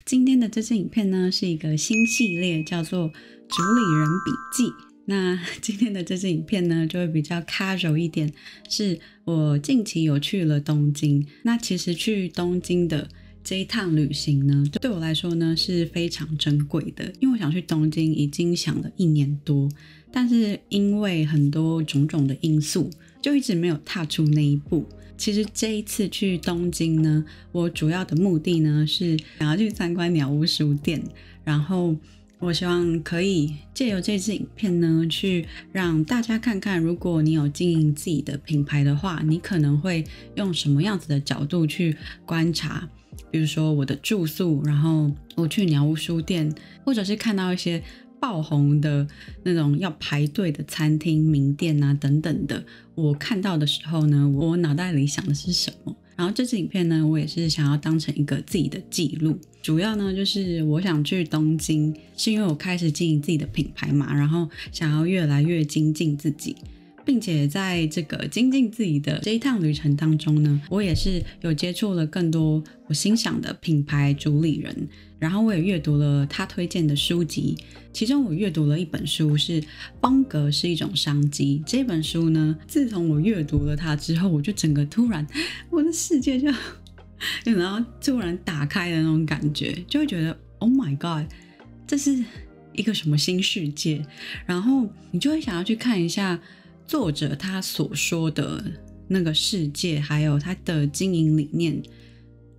今天的这支影片呢是一个新系列，叫做主理人笔记。那今天的这支影片呢就会比较 casual 一点，是我近期有去了东京。那其实去东京的这一趟旅行呢，对我来说呢是非常珍贵的，因为我想去东京已经想了1年多，但是因为很多种种的因素，就一直没有踏出那一步。其实这一次去东京呢，我主要的目的呢是想要去参观鸟屋书店，然后我希望可以借由这支影片呢，去让大家看看，如果你有经营自己的品牌的话，你可能会用什么样子的角度去观察，比如说我的住宿，然后我去鸟屋书店，或者是看到一些爆红的那种要排队的餐厅、名店啊等等的，我看到的时候呢，我脑袋里想的是什么？然后这支影片呢，我也是想要当成一个自己的记录。主要呢，就是我想去东京，是因为我开始经营自己的品牌嘛，然后想要越来越精进自己。并且在这个精进自己的这一趟旅程当中呢，我也是有接触了更多我欣赏的品牌主理人，然后我也阅读了他推荐的书籍，其中我阅读了一本书是《风格是一种商机》。这本书呢，自从我阅读了它之后，我就整个突然我的世界就然后突然打开的那种感觉，就会觉得 Oh my God， 这是一个什么新世界，然后你就会想要去看一下作者他所说的那个世界，还有他的经营理念，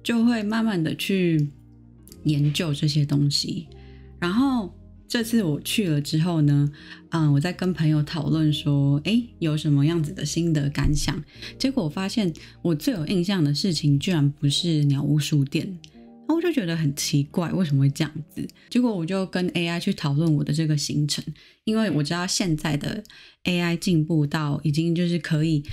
就会慢慢的去研究这些东西。然后这次我去了之后呢，我在跟朋友讨论说，有什么样子的心得感想？结果我发现我最有印象的事情居然不是鸟屋书店。然后我就觉得很奇怪，为什么会这样子？结果我就跟 AI 去讨论我的这个行程，因为我知道现在的 AI 进步到已经就是可以，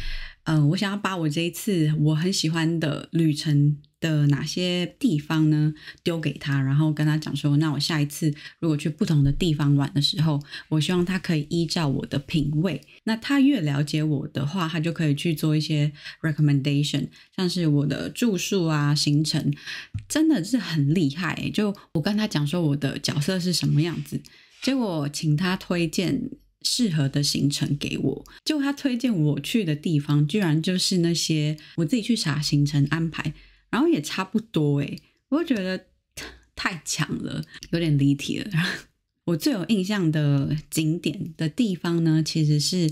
我想要把我这一次我很喜欢的旅程的哪些地方呢丢给他，然后跟他讲说，那我下一次如果去不同的地方玩的时候，我希望他可以依照我的品味，那他越了解我的话，他就可以去做一些 recommendation， 像是我的住宿啊行程，真的是很厉害。就我跟他讲说我的角色是什么样子，结果请他推荐适合的行程给我，结果他推荐我去的地方居然就是那些我自己去查行程安排，然后也差不多我就觉得太强了，有点离题了。我最有印象的景点的地方呢，其实是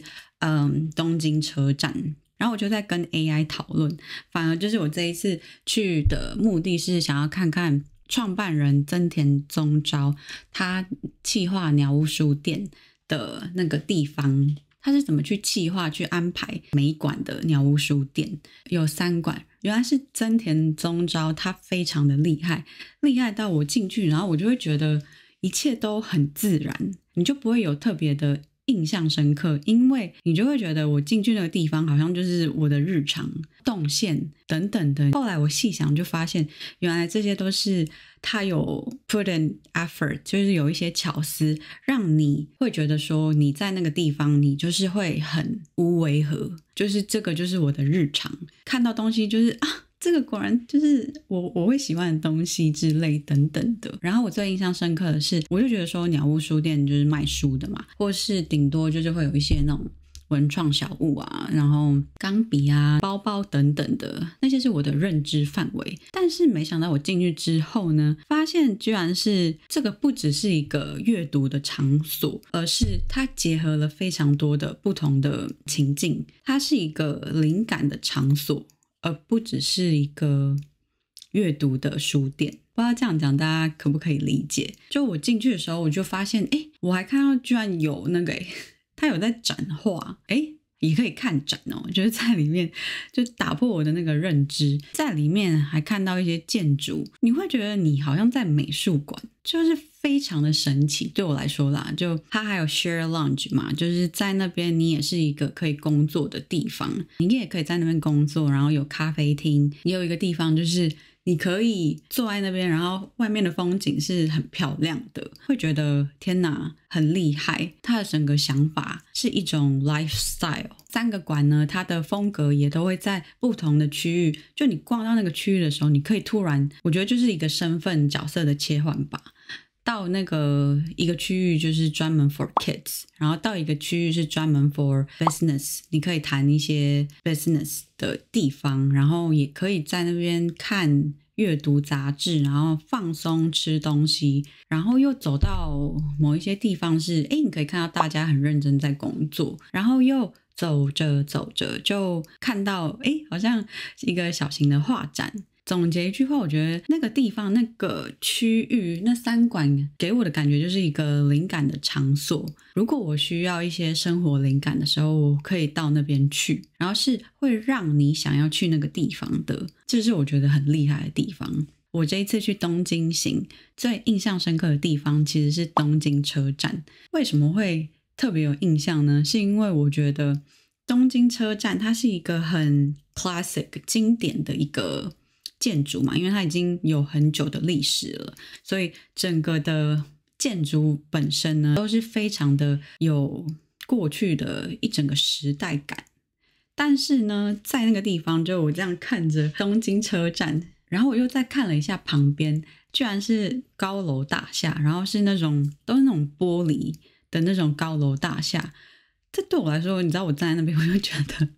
东京车站。然后我就在跟 AI 讨论，反而就是我这一次去的目的是想要看看创办人增田宗昭他企划鸟屋书店的那个地方，他是怎么去企划去安排每一馆的鸟屋书店，有3馆。原来是增田宗昭他非常的厉害，厉害到我进去，然后我就会觉得一切都很自然，你就不会有特别的印象深刻，因为你就会觉得我进去那个地方好像就是我的日常动线等等的。后来我细想就发现，原来这些都是他有 put an effort， 就是有一些巧思让你会觉得说你在那个地方你就是会很无违和，就是这个就是我的日常，看到东西就是这个果然就是我会喜欢的东西之类等等的。然后我最印象深刻的是，我就觉得说鸟屋书店就是卖书的嘛，或是顶多就是会有一些那种文创小物啊，然后钢笔啊、包包等等的，那些是我的认知范围。但是没想到我进去之后呢，发现居然是这个不只是一个阅读的场所，而是它结合了非常多的不同的情境，它是一个灵感的场所，而不只是一个阅读的书店。不知道这样讲大家可不可以理解？就我进去的时候，我就发现我还看到居然有那个他有在展画，也可以看展就是在里面就打破我的那个认知，在里面还看到一些建筑，你会觉得你好像在美术馆，就是非常的神奇。对我来说啦，就它还有 share lounge 嘛，就是在那边你也是一个可以工作的地方，你也可以在那边工作，然后有咖啡厅，也有一个地方就是你可以坐在那边，然后外面的风景是很漂亮的，会觉得天哪，很厉害。它的整个想法是一种 lifestyle。3个馆呢，它的风格也都会在不同的区域，就你逛到那个区域的时候，你可以突然，我觉得就是一个身份角色的切换吧。到那个一个区域就是专门 for kids， 然后到一个区域是专门 for business， 你可以谈一些 business 的地方，然后也可以在那边看阅读杂志，然后放松吃东西，然后又走到某一些地方是你可以看到大家很认真在工作，然后又走着走着就看到好像一个小型的画展。总结一句话，我觉得那个地方那个区域那3馆给我的感觉就是一个灵感的场所。如果我需要一些生活灵感的时候，我可以到那边去，然后是会让你想要去那个地方的，这是我觉得很厉害的地方。我这一次去东京行最印象深刻的地方其实是东京车站。为什么会特别有印象呢？是因为我觉得东京车站它是一个很 classic 经典的一个建筑嘛，因为它已经有很久的历史了，所以整个的建筑本身呢都是非常的有过去的一整个时代感。但是呢，在那个地方，就我这样看着东京车站，然后我又再看了一下旁边，居然是高楼大厦，然后是那种都是那种玻璃的那种高楼大厦。这对我来说，你知道我站在那边，我就觉得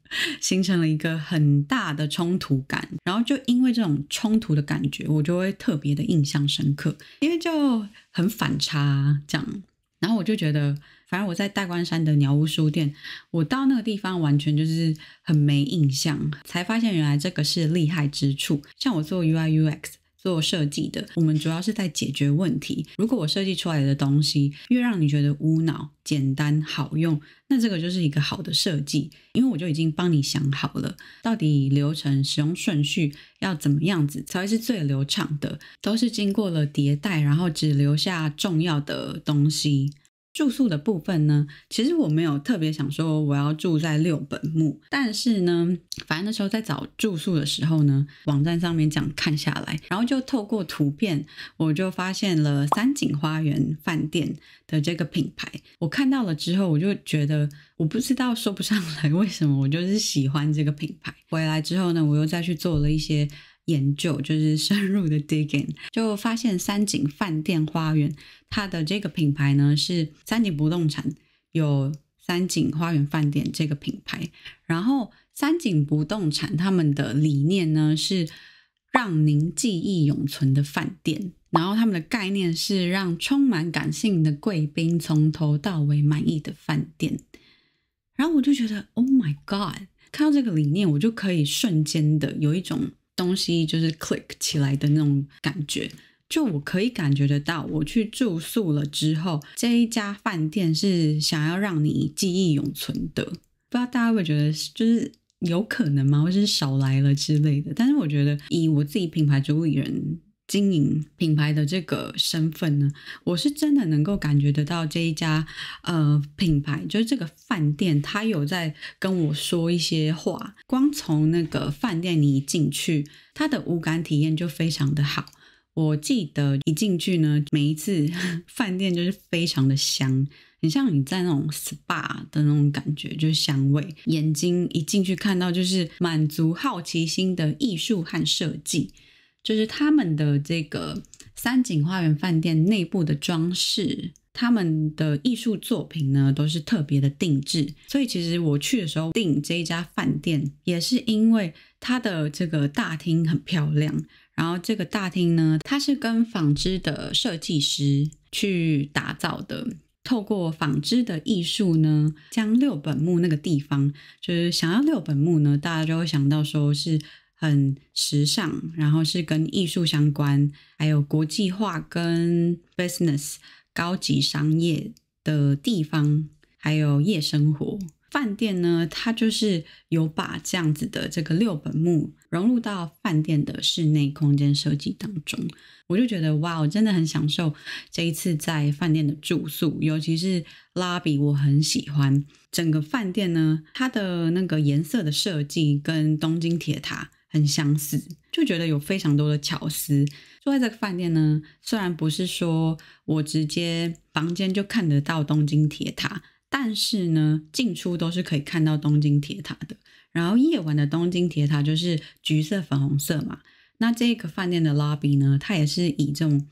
形成了一个很大的冲突感，然后就因为这种冲突的感觉，我就会特别的印象深刻，因为就很反差这样。然后我就觉得，反正我在代官山的鸟屋书店，我到那个地方完全就是很没印象，才发现原来这个是厉害之处。像我做 UI UX做设计的，我们主要是在解决问题。如果我设计出来的东西越让你觉得无脑、简单、好用，那这个就是一个好的设计，因为我就已经帮你想好了，到底流程、使用顺序要怎么样子才会是最流畅的，都是经过了迭代，然后只留下重要的东西。住宿的部分呢，其实我没有特别想说我要住在六本木，但是呢，反正那时候在找住宿的时候呢，网站上面这样看下来，然后就透过图片，我就发现了三井花园饭店的这个品牌。我看到了之后，我就觉得我不知道说不上来为什么，我就是喜欢这个品牌。回来之后呢，我又再去做了一些研究，就是深入的 digging， 就发现三井饭店花园它的这个品牌呢是三井不动产有三井花园饭店这个品牌，然后三井不动产他们的理念呢是让您记忆永存的饭店，然后他们的概念是让充满感性的贵宾从头到尾满意的饭店。然后我就觉得 Oh my God， 看到这个理念我就可以瞬间的有一种东西就是 click 起来的那种感觉，就我可以感觉得到我去住宿了之后，这一家饭店是想要让你记忆永存的。不知道大家会不会觉得就是有可能吗，或是少来了之类的，但是我觉得以我自己品牌主理人经营品牌的这个身份呢，我是真的能够感觉得到这一家品牌，就是这个饭店它有在跟我说一些话。光从那个饭店你一进去，它的五感体验就非常的好。我记得一进去呢，每一次饭店就是非常的香，很像你在那种 SPA 的那种感觉，就是香味，眼睛一进去看到就是满足好奇心的艺术和设计。就是他们的这个三井花园饭店内部的装饰，他们的艺术作品呢都是特别的定制，所以其实我去的时候订这一家饭店也是因为它的这个大厅很漂亮，然后这个大厅呢它是跟纺织的设计师去打造的，透过纺织的艺术呢，将六本木那个地方，就是想要六本木呢，大家就会想到说是很时尚，然后是跟艺术相关，还有国际化跟 business 高级商业的地方，还有夜生活。饭店呢，它就是有把这样子的这个六本木融入到饭店的室内空间设计当中。我就觉得哇，我真的很享受这一次在饭店的住宿，尤其是 lobby 我很喜欢。整个饭店呢，它的那个颜色的设计跟东京铁塔很相似，就觉得有非常多的巧思。住在这个饭店呢，虽然不是说我直接房间就看得到东京铁塔，但是呢进出都是可以看到东京铁塔的。然后夜晚的东京铁塔就是橘色粉红色嘛，那这个饭店的 lobby 呢，它也是以这种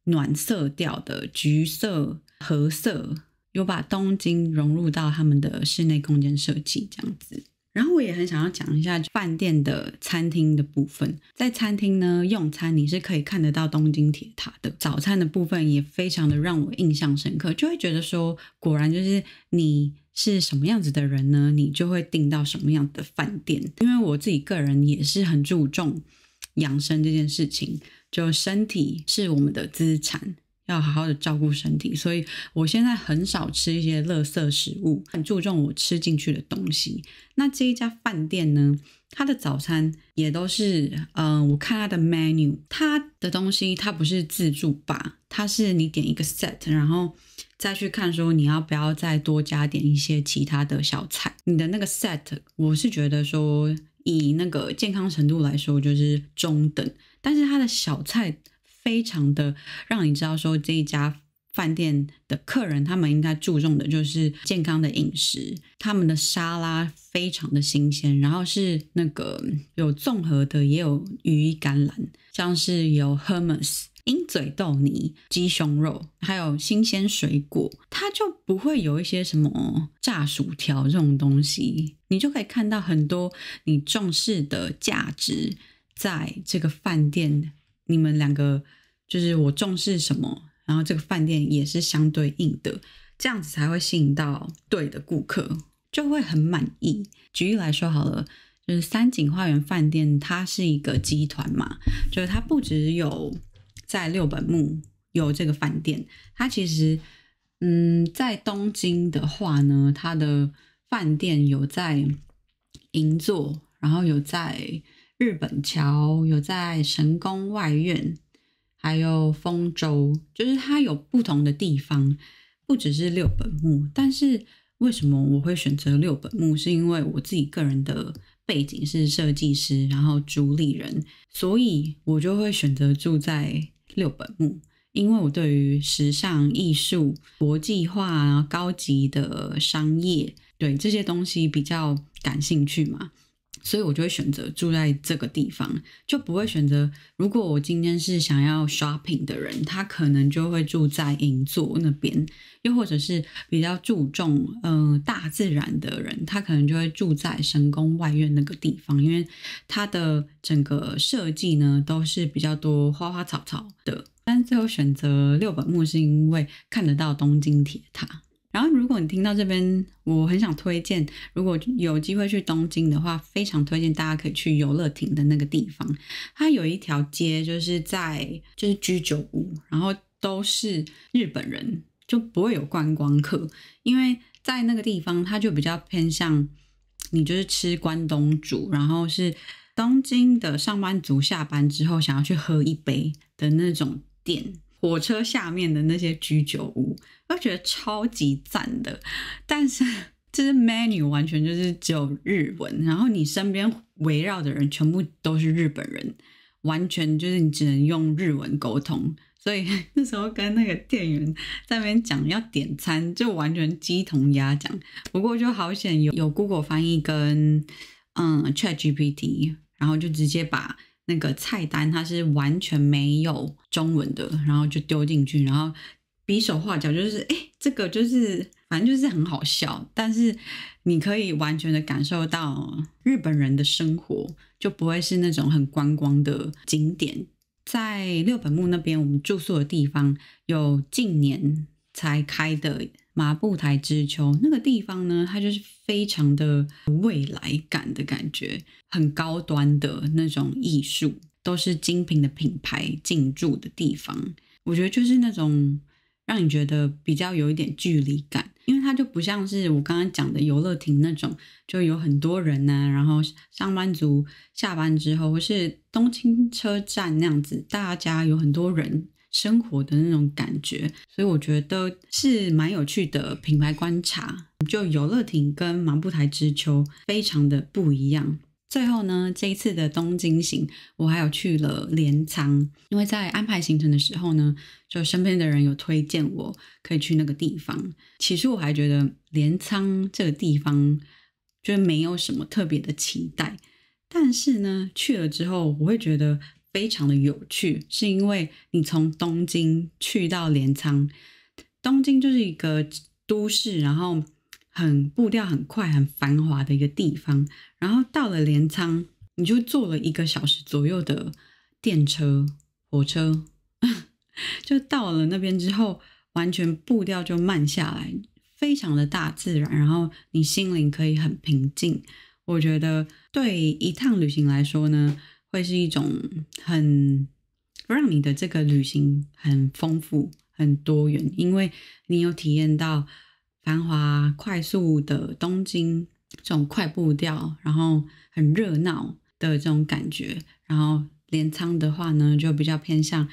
暖色调的橘色褐色，有把东京融入到他们的室内空间设计这样子。然后我也很想要讲一下饭店的餐厅的部分，在餐厅呢用餐你是可以看得到东京铁塔的，早餐的部分也非常的让我印象深刻，就会觉得说果然就是你是什么样子的人呢，你就会订到什么样的饭店。因为我自己个人也是很注重养生这件事情，就身体是我们的资产，要好好的照顾身体，所以我现在很少吃一些垃圾食物，很注重我吃进去的东西。那这一家饭店呢，它的早餐也都是我看它的 menu， 它的东西它不是自助吧，它是你点一个 set， 然后再去看说你要不要再多加点一些其他的小菜。你的那个 set 我是觉得说以那个健康程度来说就是中等，但是它的小菜非常的让你知道说这一家饭店的客人他们应该注重的就是健康的饮食。他们的沙拉非常的新鲜，然后是那个有综合的，也有羽衣甘蓝，像是有 hummus、鹰嘴豆泥、鸡胸肉，还有新鲜水果。它就不会有一些什么炸薯条这种东西，你就可以看到很多你重视的价值在这个饭店。你们两个就是我重视什么，然后这个饭店也是相对应的，这样子才会吸引到对的顾客，就会很满意。举例来说好了，就是三井花园饭店它是一个集团嘛，就是它不只有在六本木有这个饭店，它其实在东京的话呢，它的饭店有在银座，然后有在日本桥，有在神宫外苑，还有丰州，就是它有不同的地方，不只是六本木。但是为什么我会选择六本木，是因为我自己个人的背景是设计师，然后主理人，所以我就会选择住在六本木。因为我对于时尚、艺术、国际化、高级的商业，对这些东西比较感兴趣嘛，所以我就会选择住在这个地方，就不会选择如果我今天是想要 shopping 的人，他可能就会住在银座那边，又或者是比较注重大自然的人，他可能就会住在神宫外苑那个地方，因为它的整个设计呢都是比较多花花草草的。但是最后选择六本木是因为看得到东京铁塔。然后如果你听到这边，我很想推荐，如果有机会去东京的话，非常推荐大家可以去游乐町的那个地方。它有一条街就是居酒屋，然后都是日本人，就不会有观光客，因为在那个地方它就比较偏向你就是吃关东煮，然后是东京的上班族下班之后想要去喝一杯的那种店，火车下面的那些居酒屋，我觉得超级赞的。但是这是 menu 完全就是只有日文，然后你身边围绕的人全部都是日本人，完全就是你只能用日文沟通。所以那时候跟那个店员在那边讲要点餐，就完全鸡同鸭讲。不过就好险有 Google 翻译跟ChatGPT， 然后就直接把那个菜单它是完全没有中文的，然后就丢进去，然后比手画脚，就是这个就是反正就是很好笑，但是你可以完全的感受到日本人的生活，就不会是那种很观光的景点。在六本木那边我们住宿的地方有近年才开的麻布台之丘，那个地方呢它就是非常的未来感的感觉，很高端的那种艺术，都是精品的品牌进驻的地方。我觉得就是那种让你觉得比较有一点距离感，因为它就不像是我刚刚讲的游乐亭那种就有很多人啊，然后上班族下班之后或是东京车站那样子大家有很多人生活的那种感觉。所以我觉得是蛮有趣的品牌观察，就游乐亭跟麻布台之丘非常的不一样。最后呢，这一次的东京行我还有去了镰仓，因为在安排行程的时候呢，就身边的人有推荐我可以去那个地方。其实我还觉得镰仓这个地方就没有什么特别的期待，但是呢去了之后我会觉得非常的有趣，是因为你从东京去到镰仓，东京就是一个都市，然后很步调很快很繁华的一个地方，然后到了镰仓你就坐了1个小时左右的电车火车就到了那边之后完全步调就慢下来，非常的大自然，然后你心灵可以很平静。我觉得对一趟旅行来说呢，会是一种很让你的这个旅行很丰富很多元，因为你有体验到繁华快速的东京这种快步调，然后很热闹的这种感觉，然后镰仓的话呢就比较偏向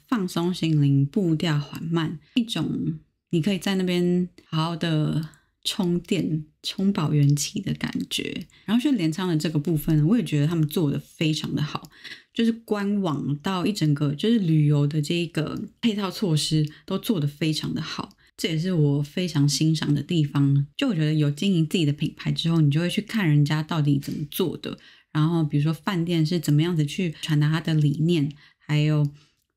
放松心灵，步调缓慢，一种你可以在那边好好的充电充饱元气的感觉。然后去镰仓的这个部分我也觉得他们做的非常的好，就是官网到一整个就是旅游的这个配套措施都做得非常的好，这也是我非常欣赏的地方。就我觉得有经营自己的品牌之后，你就会去看人家到底怎么做的，然后比如说饭店是怎么样子去传达它的理念，还有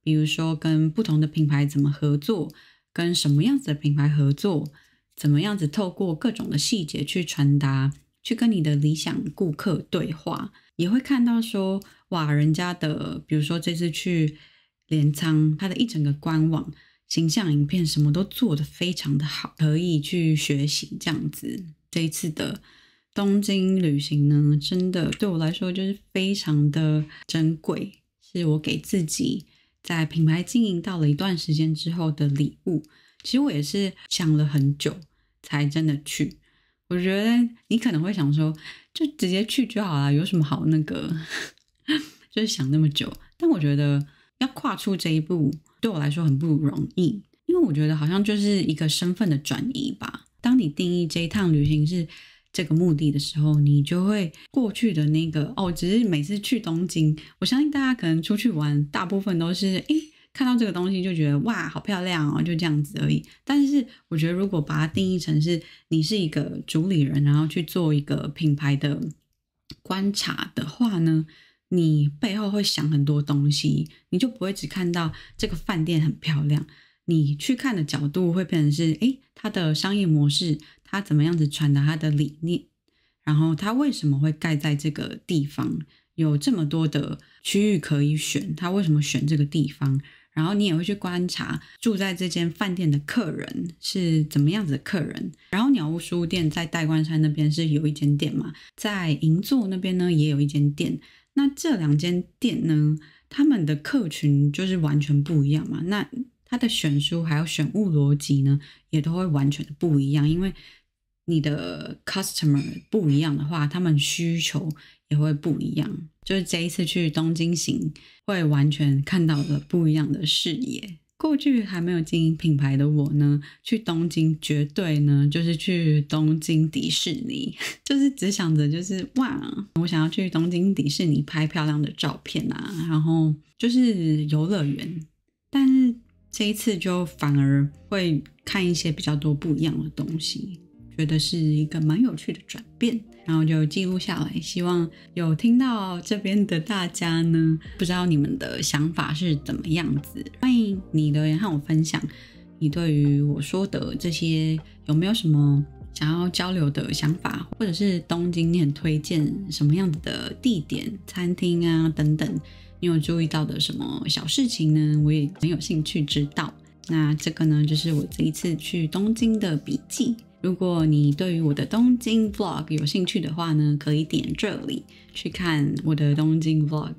比如说跟不同的品牌怎么合作，跟什么样子的品牌合作，怎么样子透过各种的细节去传达，去跟你的理想顾客对话，也会看到说哇，人家的比如说这次去镰仓，它的一整个官网形象影片什么都做得非常的好，可以去学习这样子。这一次的东京旅行呢，真的对我来说就是非常的珍贵，是我给自己在品牌经营到了一段时间之后的礼物。其实我也是想了很久才真的去，我觉得你可能会想说就直接去就好了，有什么好那个就是想那么久，但我觉得要跨出这一步对我来说很不容易，因为我觉得好像就是一个身份的转移吧。当你定义这一趟旅行是这个目的的时候，你就会过去的那个只是每次去东京，我相信大家可能出去玩大部分都是看到这个东西就觉得哇好漂亮哦，就这样子而已。但是我觉得如果把它定义成是你是一个主理人，然后去做一个品牌的观察的话呢，你背后会想很多东西，你就不会只看到这个饭店很漂亮，你去看的角度会变成是它的商业模式，它怎么样子传达它的理念，然后它为什么会盖在这个地方，有这么多的区域可以选，它为什么选这个地方，然后你也会去观察住在这间饭店的客人是怎么样子的客人。然后鸟屋书店在代官山那边是有一间店嘛，在银座那边呢也有一间店，那这2间店呢他们的客群就是完全不一样嘛，那它的选书还有选物逻辑呢也都会完全的不一样，因为你的 customer 不一样的话，他们需求也会不一样。就是这一次去东京行会完全看到了不一样的视野。过去还没有经营品牌的我呢，去东京绝对呢就是去东京迪士尼，就是只想着就是哇，我想要去东京迪士尼拍漂亮的照片啊，然后就是游乐园。但是这一次就反而会看一些比较多不一样的东西，觉得是一个蛮有趣的转变，然后就记录下来。希望有听到这边的大家呢，不知道你们的想法是怎么样子，欢迎你留言和我分享你对于我说的这些有没有什么想要交流的想法，或者是东京你很推荐什么样子的地点餐厅啊等等，你有注意到的什么小事情呢，我也很有兴趣知道。那这个呢就是我这一次去东京的笔记，如果你对于我的东京 vlog 有兴趣的话呢，可以点这里去看我的东京 vlog。